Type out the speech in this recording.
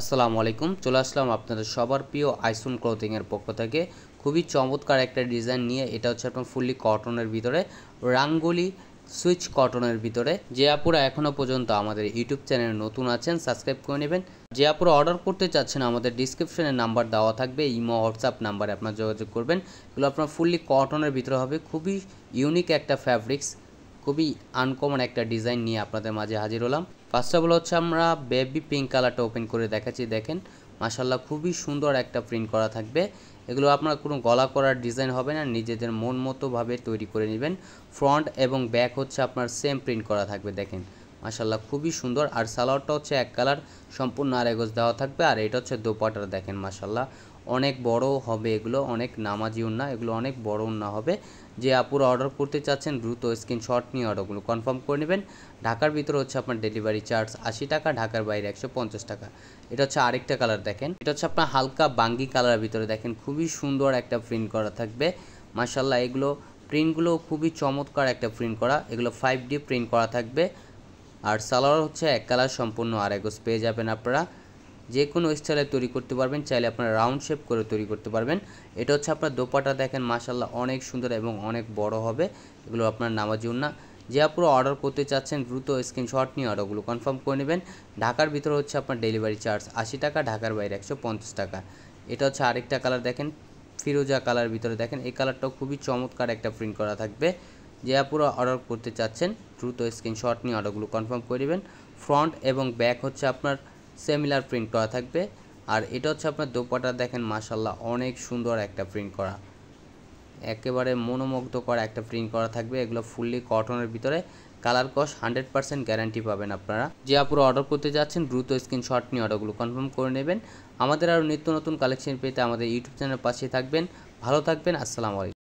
আসসালামু আলাইকুম। চলে আসলাম আপনাদের সবার প্রিয় আইসুন ক্লথিং এর পক্ষ থেকে খুবই চমৎকার একটা ডিজাইন নিয়ে। এটা হচ্ছে আপনার ফুললি কটনের ভিতরে, রাঙ্গুলি সুইচ কটনের ভিতরে। যে আপুরা এখনও পর্যন্ত আমাদের ইউটিউব চ্যানেলে নতুন আছেন সাবস্ক্রাইব করে নেবেন। যে আপুরা অর্ডার করতে চাচ্ছেন আমাদের ডিসক্রিপশনে নাম্বার দেওয়া থাকবে, ইমো হোয়াটসঅ্যাপ নাম্বারে আপনার যোগাযোগ করবেন। এগুলো আপনার ফুললি কটনের ভিতরে হবে, খুবই ইউনিক একটা ফ্যাব্রিক্স, খুবই আনকমন একটা ডিজাইন নিয়ে আপনাদের মাঝে হাজির হলাম। ফার্স্ট অফ অল হচ্ছে আমরা বেবি পিঙ্ক কালারটা ওপেন করে দেখাচ্ছি। দেখেন মাশাআল্লাহ খুবই সুন্দর একটা প্রিন্ট করা থাকবে। এগুলো আপনার কোনো গলা করার ডিজাইন হবে না, নিজেদের মন মতো ভাবে তৈরি করে নেবেন। ফ্রন্ট এবং ব্যাক হচ্ছে আপনার সেম প্রিন্ট করা থাকবে। দেখেন মাশাআল্লাহ খুবই সুন্দর। আর সালোয়ারটা হচ্ছে এক কালার, সম্পূর্ণ আড়াই গজ দেওয়া থাকবে। আর এটা হচ্ছে দোপাট্টা। দেখেন মাশাআল্লাহ অনেক বড় হবে, এগুলো অনেক নামাজি ওড়না, এগুলো অনেক বড় ওড়না হবে। যে আপুরা অর্ডার করতে চাচ্ছেন দ্রুত স্ক্রিনশট নিয়ে অর্ডারগুলো কনফার্ম করে নেবেন। ঢাকার ভিতরে হচ্ছে আপনার ডেলিভারি চার্জ 80 টাকা, ঢাকার বাইরে 150 টাকা। এটা হচ্ছে আরেকটা কালার। দেখেন এটা হচ্ছে আপনার হালকা বাঙ্গি কালারের ভিতরে। দেখেন খুবই সুন্দর একটা প্রিন্ট করা থাকবে মাশাআল্লাহ। এগুলো প্রিন্টগুলো খুবই চমৎকার একটা প্রিন্ট করা, এগুলো 5D প্রিন্ট করা থাকবে। আর সালোয়ার হচ্ছে এক কালার, সম্পূর্ণ আড়াই গজ পেয়ে যাবেন আপনারা। যে কোনো স্টাইলে তৈরি করতে পারবেন, চাইলে আপনারা রাউন্ড শেপ করে তৈরি করতে পারবেন। এটা হচ্ছে আপনার দোপাট্টা। দেখেন মাশাআল্লাহ অনেক সুন্দর এবং অনেক বড় হবে, এগুলো আপনার নামাজি ওড়না। যে আপনারা অর্ডার করতে চাচ্ছেন দ্রুত স্ক্রিনশট নিয়ে অর্ডারগুলো কনফার্ম করে নেবেন। ঢাকার ভিতরে হচ্ছে আপনার ডেলিভারি চার্জ 80 টাকা, ঢাকার বাইরে 150 টাকা। এটা হচ্ছে আরেকটা কালার। দেখেন ফিরোজা কালার ভিতরে। দেখেন এই কালারটাও খুবই চমৎকার একটা প্রিন্ট করা থাকবে। যে আপনারা অর্ডার করতে চাচ্ছেন দ্রুত স্ক্রিনশট নিয়ে অর্ডারগুলো কনফার্ম করে নেবেন। ফ্রন্ট এবং ব্যাক হচ্ছে আপনার সিমিলার প্রিন্ট করা থাকবে। আর এটা হচ্ছে আপনার দোপাট্টা। দেখেন মাশাআল্লাহ অনেক সুন্দর একটা প্রিন্ট করা, একেবারে মনোমুগ্ধকর একটা প্রিন্ট করা থাকবে। এগুলো ফুললি কটনের ভিতরে, কালার কস 100% গ্যারান্টি পাবেন আপনারা। যে আপুরা অর্ডার করতে যাচ্ছেন দ্রুত স্ক্রিনশট নিয়ে অর্ডারগুলো কনফার্ম করে নেবেন। আমাদের আরও নিত্য নতুন কালেকশন পেতে আমাদের ইউটিউব চ্যানেলের পাশে থাকবেন। ভালো থাকবেন। আসসালামু আলাইকুম।